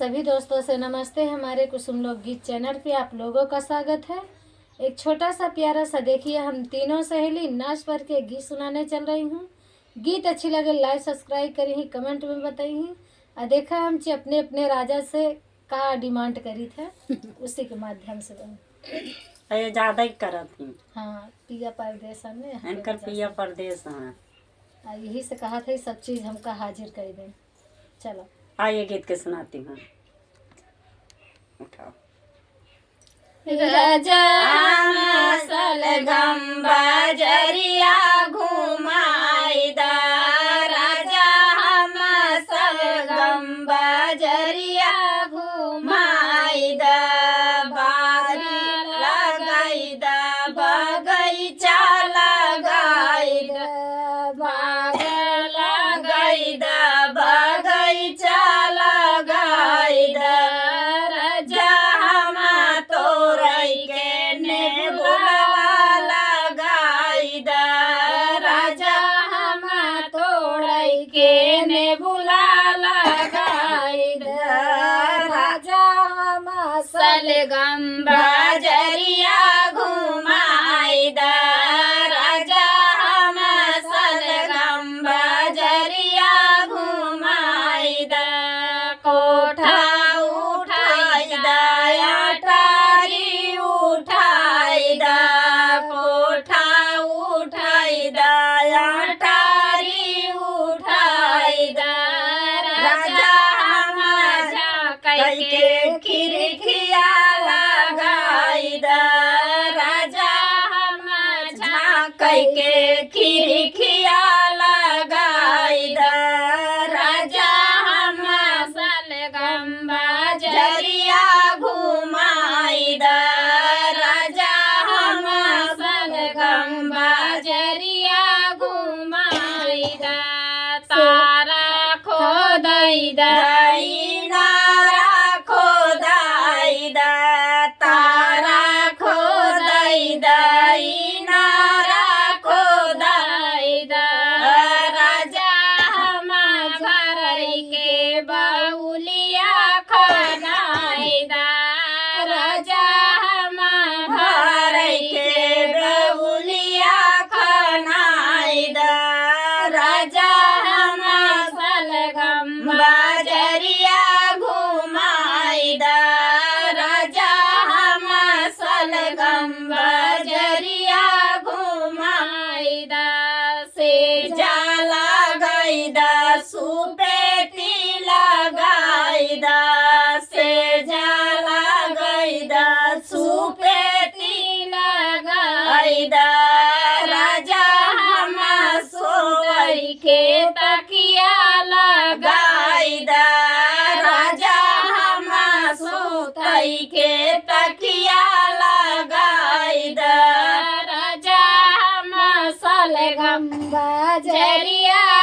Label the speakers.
Speaker 1: सभी दोस्तों से नमस्ते। हमारे कुसुम लोक गीत चैनल पे आप लोगों का स्वागत है। एक छोटा सा प्यारा सा देखिए, हम तीनों सहेली नाच पर के गीत सुनाने चल रही हूँ। गीत अच्छी लगे लाइक सब्सक्राइब करी, कमेंट में बताई। और देखा हम अपने अपने राजा से का डिमांड करी थे उसी के माध्यम से
Speaker 2: अरे ज्यादा ही करत ही।
Speaker 1: हाँ, पिया परदेश में
Speaker 2: इनकर पिया परदेश हैं।
Speaker 1: यही से कहा था सब चीज़ हमका हाजिर कर दें। चलो
Speaker 2: आइए गीत के सुनाती हूँ। उठाओ।
Speaker 1: राजा सलगम बजरिया घुमाईदा, राजा हम सलगम बजरिया घुमाईदा, बारी लगाईदा बगैचा लगाईदा, बाग लगाईदा बगैचा लगाईदा, राजा हम तोरई के नेबुला लगाईदा, राजा हम तोरई के नेबुला लगाईदा, राजा हम सलगम बजरिया घुमाईदा, राजा हम सलगम बजरिया घुमाईदा, कोठा उठाईदा अटारी उठाईदा, कोठा उठाईदा अटारी उठाईदा, राजा हम झाँकै के खिड़किया लगाईदा, राजा हम झाँकै के खिड़किया लगाईदा, राजा हम सलगम बजरिया घुमाईदा, राजा हम सलगम बजरिया घुमाईदा, तारा खोदैदा नारा खोदैदा, तारा खोदैदा नारा खोदैदा, राजा हम भरई के बाउलिया खनाईदा, राजा हम भरई के बाउलिया खनाईदा, राजा हम सलगम बजरिया घुमाईदा, राजा हम सलगम बजरिया घुमाईदा, से जाला गईदा सुपेटी लगाईदा, से जाला गईदा सुपेटी लगाईदा, राजा हम सोई के तकिया लगाईदा, राजा हम सोई के तकिया लगाईदा, राजा हम सलगम बजरिया